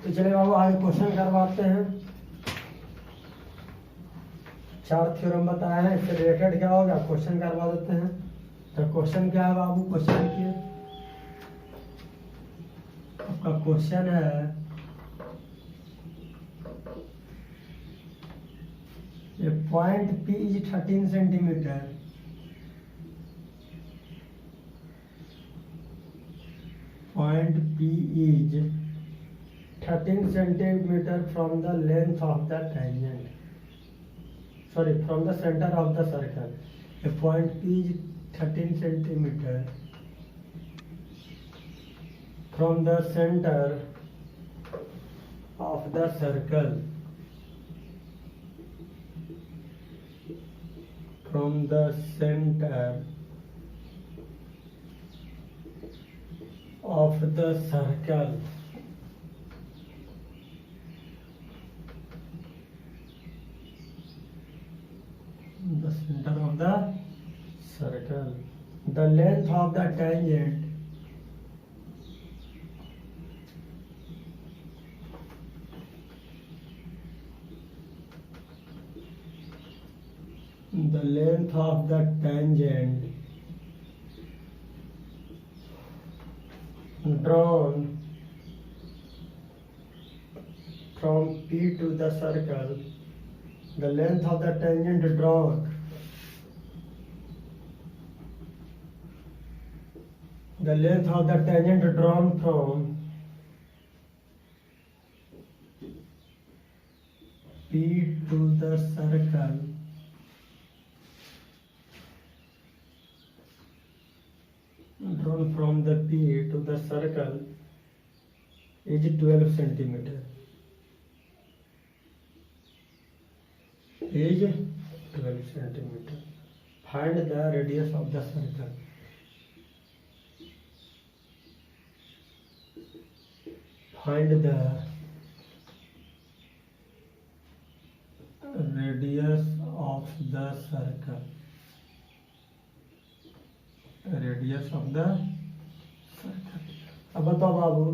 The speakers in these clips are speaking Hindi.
तो चलिए बाबू आगे क्वेश्चन करवाते हैं। 4 थ्योरम बताया है, इससे रिलेटेड क्या होगा क्वेश्चन करवा देते हैं। तो क्वेश्चन क्या है बाबू, क्वेश्चन लिखिए। आपका क्वेश्चन है a point P is 13 centimetre point P is 13 centimeter from the length of the tangent. Sorry, from the center of the circle. A point P is 13 centimeter from the center of the circle. From the center of the circle. The center of the circle. The length of the tangent drawn from P to the circle. The length of the tangent drawn from P to the circle is 12 centimeter. Find the radius of the circle. Find the radius of the circle. अब बताओ बाबू,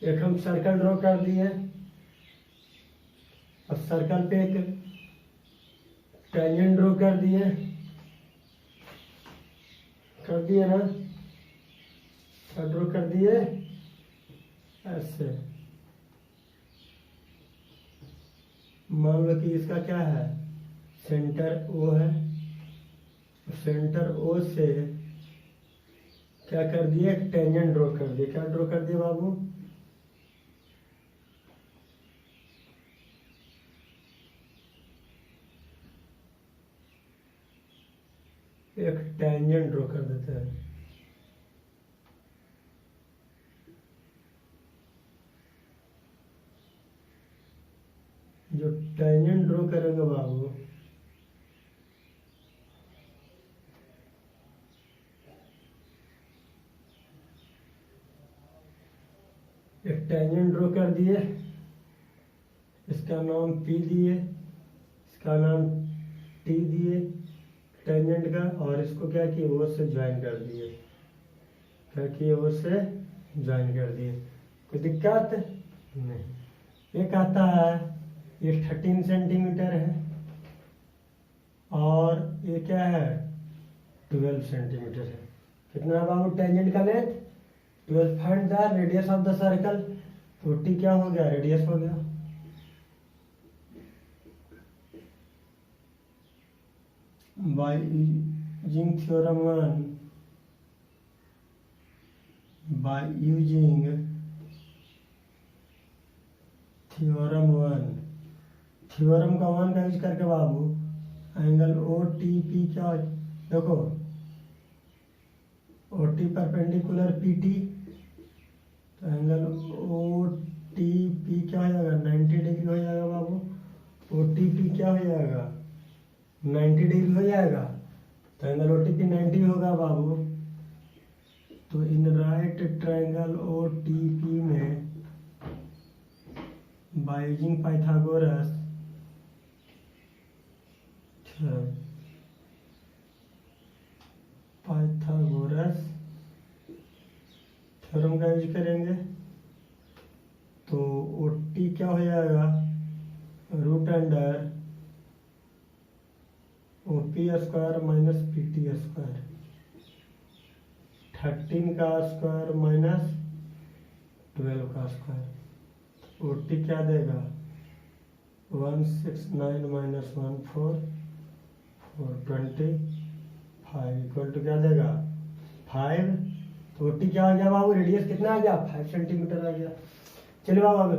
एक हम सर्कल ड्रॉ कर दिए। अब सर्कल पे एक टेंजेंट ड्रॉ कर दिए ना, ड्रॉ कर दिए ऐसे। मान लो कि इसका क्या है, सेंटर ओ है। सेंटर ओ से क्या कर दिए, एक टेंजेंट ड्रॉ कर दिए। क्या ड्रॉ कर दिए बाबू, एक टेंजेंट ड्रॉ कर देते हैं। जो टेंजेंट ड्रॉ करेंगे बाबू, एक टेंजेंट ड्रॉ कर दिए, इसका नाम P दिए, इसका नाम T दिए टेंजेंट का, और इसको क्या किए, ओ से ज्वाइन कर दिए। क्या किए, ओ से ज्वाइन कर दिए। कोई दिक्कत नहीं। ये कहता है ये 13 सेंटीमीटर है और ये क्या है 12 सेंटीमीटर है। कितना है बाबू टेंजेंट का length 12। Find the radius of the circle. तो टी क्या हो गया, रेडियस हो गया। By using theorem 1, by using theorem 1, theorem का 1 का यूज करके बाबू एंगल ओ टी पी क्या, देखो O T perpendicular P T, तो एंगल ओ टी पी क्या हो जाएगा 90 डिग्री हो जाएगा बाबू। ओ टी पी क्या हो जाएगा 90 डिग्री हो जाएगा, तो एंगल ओ टी पी 90 होगा बाबू। तो in right triangle O T P में बाय यूजिंग पाइथागोरस थ्योरम का यूज करेंगे तो टी क्या हो जाएगा, root under O P square minus P T square, 13 का स्क्वायर माइनस 12 का स्क्वायर। ओ टी क्या देगा, 169 माइनस 14 425 इक्वल टू क्या देगा 5। तो टी क्या आ गया बाबू, रेडियस कितना आ गया 5 सेंटीमीटर आ गया। चलिए बाबू अब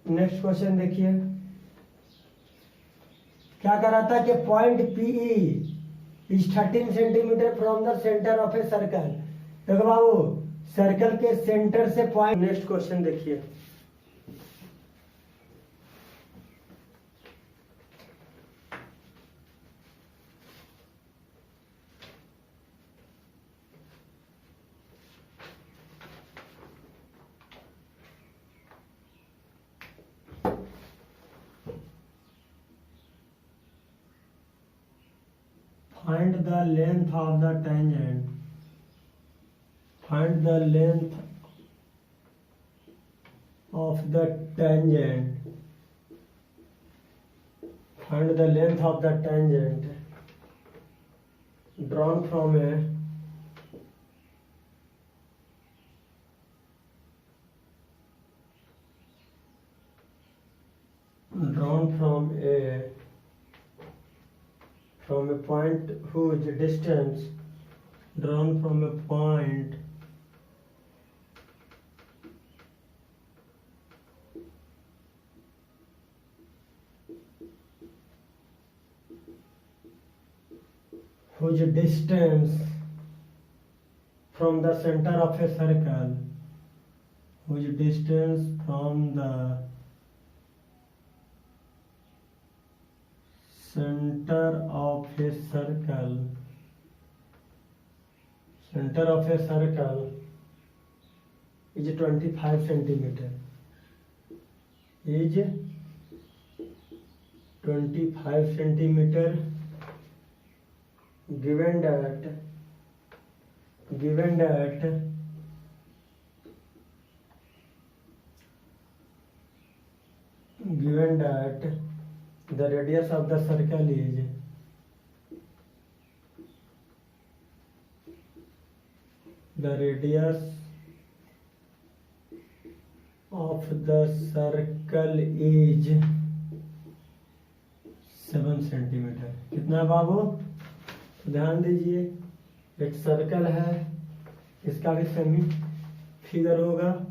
नेक्स्ट क्वेश्चन देखिए, क्या कर रहा था कि point P is 13 centimetre from the centre of a circle. देखो बाबू सर्कल के सेंटर से पॉइंट, नेक्स्ट क्वेश्चन देखिए, find the length of the tangent, find the length of the tangent, find the length of the tangent drawn from a point whose distance drawn from a point whose distance from the center of a circle, whose distance from the center of a circle, center of a circle is 25 centimeter, is 25 centimeter given that the radius of the circle is the radius of the circle is 7 centimetre. कितना बाबू, ध्यान दीजिए एक सर्कल है, इसका भी सेमी फिगर होगा।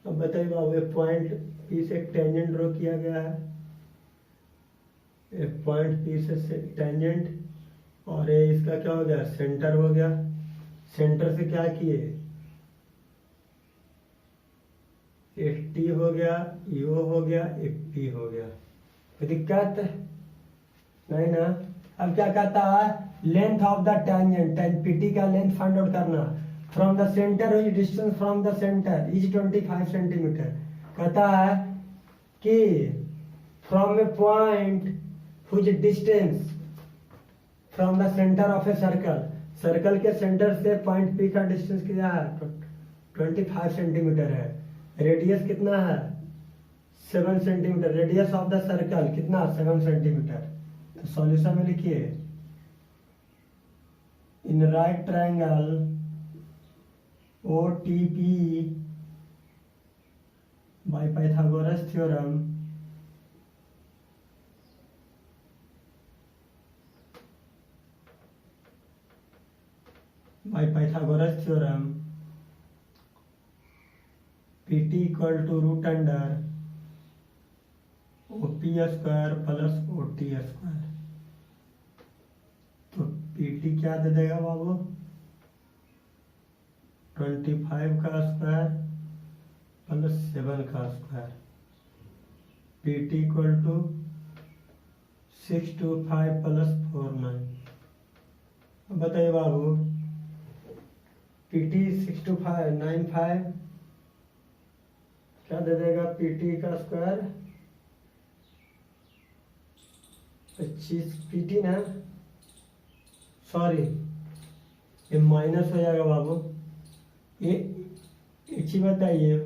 अब बताइए बाबू, एक पॉइंट पी से एक टेंजेंट ड्रॉ किया गया है, एक पॉइंट पी से टेंजेंट, और ये इसका क्या हो गया सेंटर हो गया। सेंटर से क्या किए, एक टी हो गया, यो हो गया, एक पी हो गया। कोई दिक्कत नहीं ना। अब क्या कहता है, length of the tangent, PT का लेंथ फाइंड आउट करना। फ्रॉम द सेंटर हुई distance from the centre is 25 centimetre. कहता है कि from a point whose distance from the centre of a circle, circle के सेंटर से पॉइंट पी का डिस्टेंस कितना है 25 सेंटीमीटर है। रेडियस कितना है 7 centimetre, radius of the circle कितना 7 सेंटीमीटर। तो सॉल्यूशन में लिखिए, in right triangle OTP by Pythagoras theorem PT equal to root under OP square plus OT square। तो PT क्या दे देगा बाबू 25 का स्क्वायर प्लस 7 का square, PT equal to 625 plus 49। बताइए बाबू PT 625 क्या दे देगा, PT का स्क्वायर 25, PT ना सॉरी ये माइनस हो जाएगा बाबू, ये एक चीज बताइए,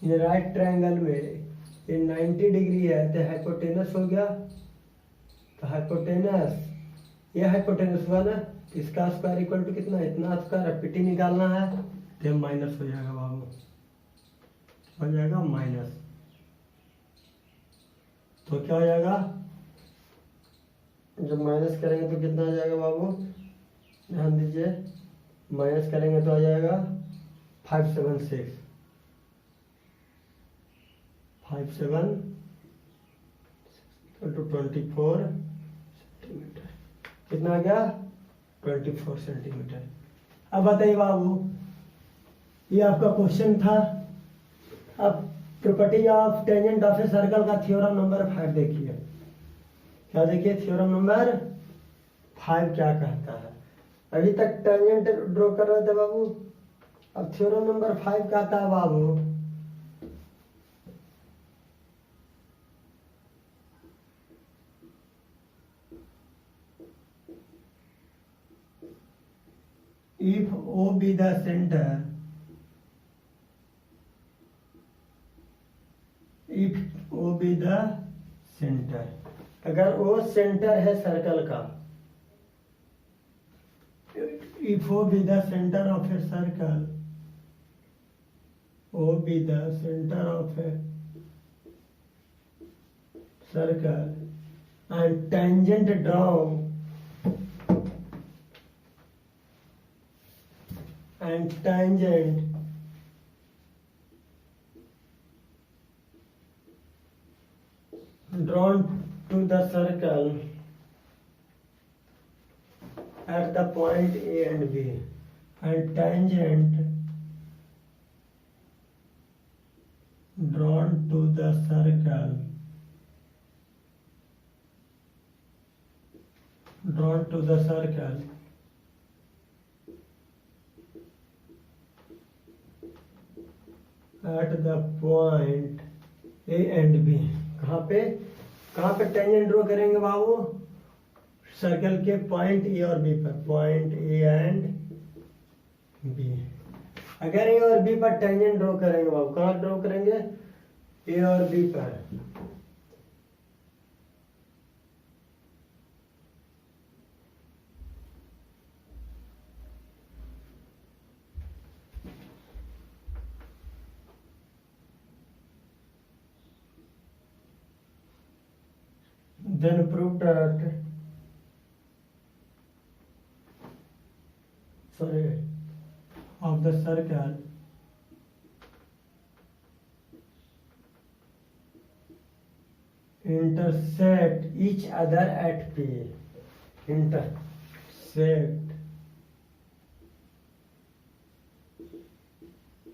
ये राइट ट्रायंगल में ये 90 डिग्री है तो हाइपोटेनस हो गया, तो हाइपोटेनस ये हाइपोटेनस हुआ ना, तो इसका स्क्वायर इक्वल टू कितना, इतना स्क्वायर, पीटी निकालना है तो माइनस हो जाएगा बाबू, हो जाएगा माइनस। तो क्या हो जाएगा, जब माइनस करेंगे तो कितना आ जाएगा बाबू, ध्यान दीजिए, माइनस करेंगे तो आ जाएगा 576 टू 24 सेंटीमीटर, कितना आ गया 24 सेंटीमीटर। अब बताइए बाबू, ये आपका क्वेश्चन था। अब property of tangent of a circle का थ्योरम नंबर 5 देखिए, क्या देखिए, थ्योरम नंबर 5 क्या कहता है। अभी तक टेंजेंट ड्रॉ कर रहे थे बाबू, अब थ्योरम नंबर 5 कहता है बाबू, if O be the center, if O be the center, अगर O सेंटर है सर्कल का, if O be the center of a circle, O be the center of a circle and tangent drawn and tangent drawn to the circle at the point A and B, and tangent drawn to the circle at the point A and B, कहाँ पे टेंजेंट ड्रॉ करेंगे बाबू, सर्कल के पॉइंट ए और बी पर, पॉइंट ए एंड बी। अगर ए और बी पर टेंजेंट ड्रॉ करेंगे बाबू, कहाँ ड्रॉ करेंगे, ए और बी पर, then prove that of the circle intersect each other at P, intersect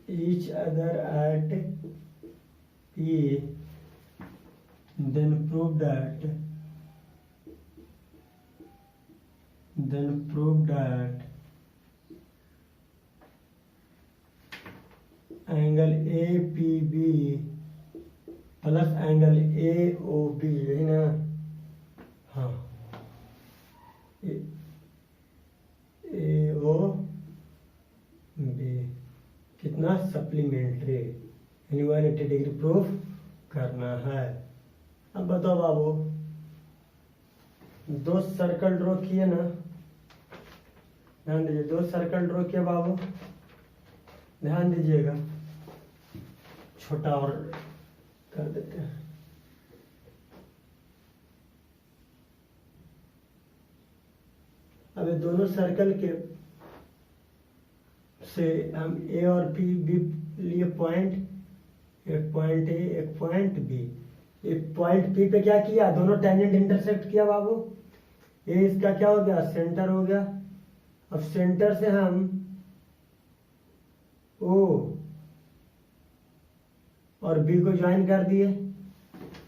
each other at P, then prove that angle APB plus angle AOB, यही ना, हाँ, AOB कितना सप्लीमेंट्री, यानी 180 डिग्री प्रूफ करना है। अब बताओ बाबू, दो सर्कल ड्रॉ किए ना, ध्यान दीजिए, दो सर्कल ड्रॉ किए बाबू, ध्यान दीजिएगा, छोटा और कर देते हैं। अब ये दोनों सर्कल के से हम ए और पी बी लिए पॉइंट, एक पॉइंट ए एक पॉइंट बी, एक पॉइंट पी पे क्या किया, दोनों टेंजेंट इंटरसेक्ट किया बाबू, ए इसका क्या हो गया, सेंटर हो गया। अब सेंटर से हम ओ और बी को ज्वाइन कर दिए,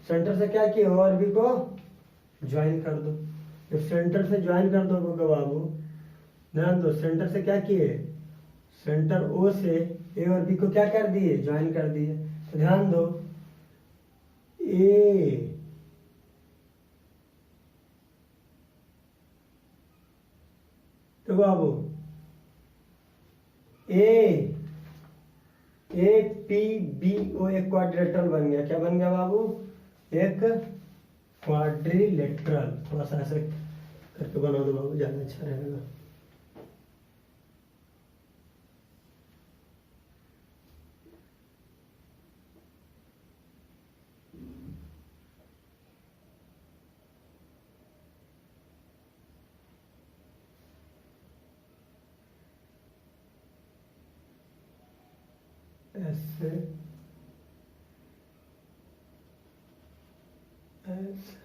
सेंटर से क्या किए, ओ और बी को ज्वाइन कर दो। जब सेंटर से ज्वाइन कर दोगे बाबू, ध्यान दो, सेंटर से क्या किए, सेंटर ओ से ए और बी को क्या कर दिए, ज्वाइन कर दिए। तो ध्यान दो, ए तो बाबू ए ए पी बी ओ एक क्वाड्रिलेटरल बन गया। क्या बन गया बाबू? एक क्वाड्रिलेटरल। थोड़ा सा ऐसे करके बना दो बाबू, ज्यादा अच्छा रहेगा। ऐसे ऐसे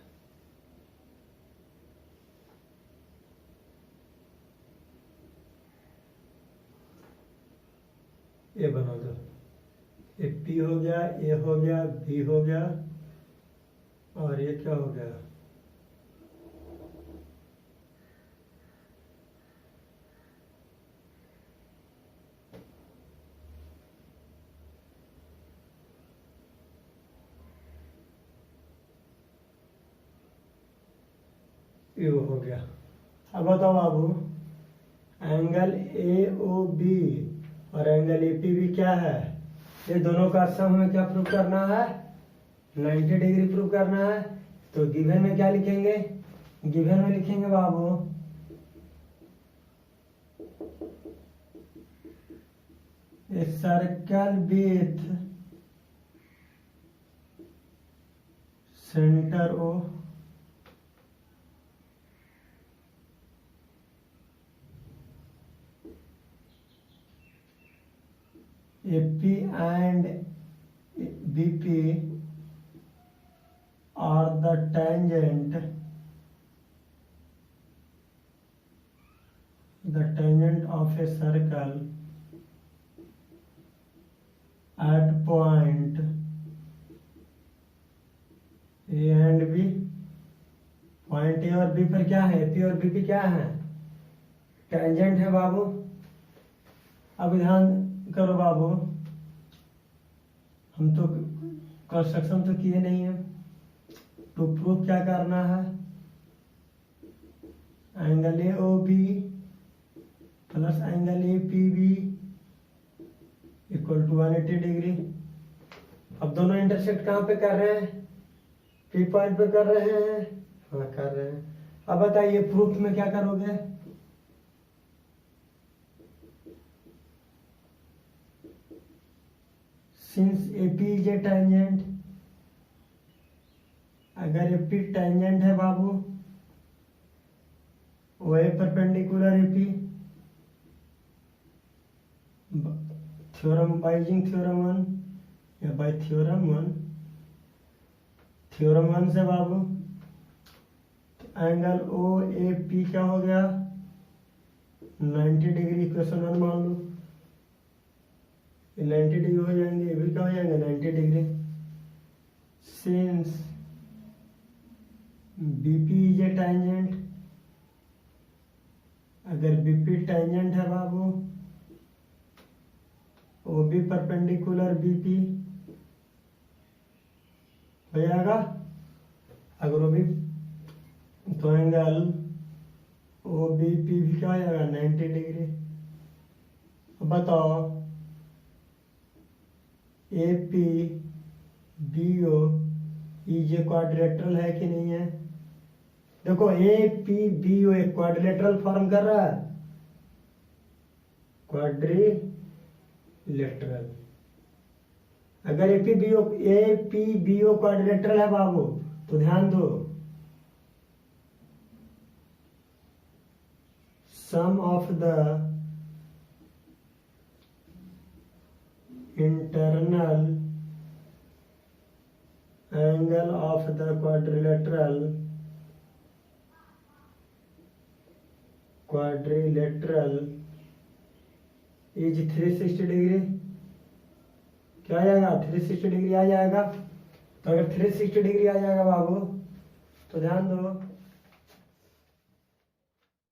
ये बना दो। ये पी हो गया, ए हो गया, बी हो गया, और ये क्या हो गया? ये हो गया। अब बताओ बाबू, एंगल ए ओ बी और एंगल ए पी बी क्या है? ये दोनों का सम हमें क्या प्रूव करना है? 90 डिग्री प्रूव करना है। तो गिवन में क्या लिखेंगे? गिवन में लिखेंगे बाबू a circle with centre O AP and BP are the tangent of a circle at point A and B। Point A और B पर क्या है? AP और BP क्या है? टेंजेंट है बाबू। अब ध्यान करो बाबू, हम तो कंस्ट्रक्शन तो किए नहीं है, तो प्रूफ क्या करना है? Angle A O B plus angle A P B equal to 180 degree. अब दोनों इंटरसेक्ट कहाँ पे कर रहे हैं? पी पॉइंट पे कर रहे हैं। हाँ कर रहे हैं। अब बताइए प्रूफ में क्या करोगे? Since AP is a tangent, अगर AP टेंजेंट है बाबू, वो है perpendicular AP। Theorem by using theorem 1 या बाय थ्योरम 1। थ्योरम 1 से बाबू एंगल OAP क्या हो गया? 90 डिग्री। इक्वेशन 1 मान लो, 90 डिग्री हो जाएंगे, ये भी क्या हो जाएंगे? 90 degree. Since BP is a tangent, अगर BP टेंजेंट है बाबू, OB परपेंडिकुलर BP हो जाएगा। अगर OB तो एंगल OBP भी क्या हो जाएगा? 90 डिग्री। अब बताओ AP BO is a quadrilateral है कि नहीं है? देखो AP BO एक क्वाड्रिलेटरल फॉर्म कर रहा है, क्वाड्रिलेटरल। अगर AP BO क्वाड्रिलेटरल है बाबू, तो ध्यान दो, sum of the internal angle of the quadrilateral is 360 degree. क्या आ जाएगा? 360 डिग्री आ जाएगा। तो अगर 360 डिग्री आ जाएगा बाबू, तो ध्यान दो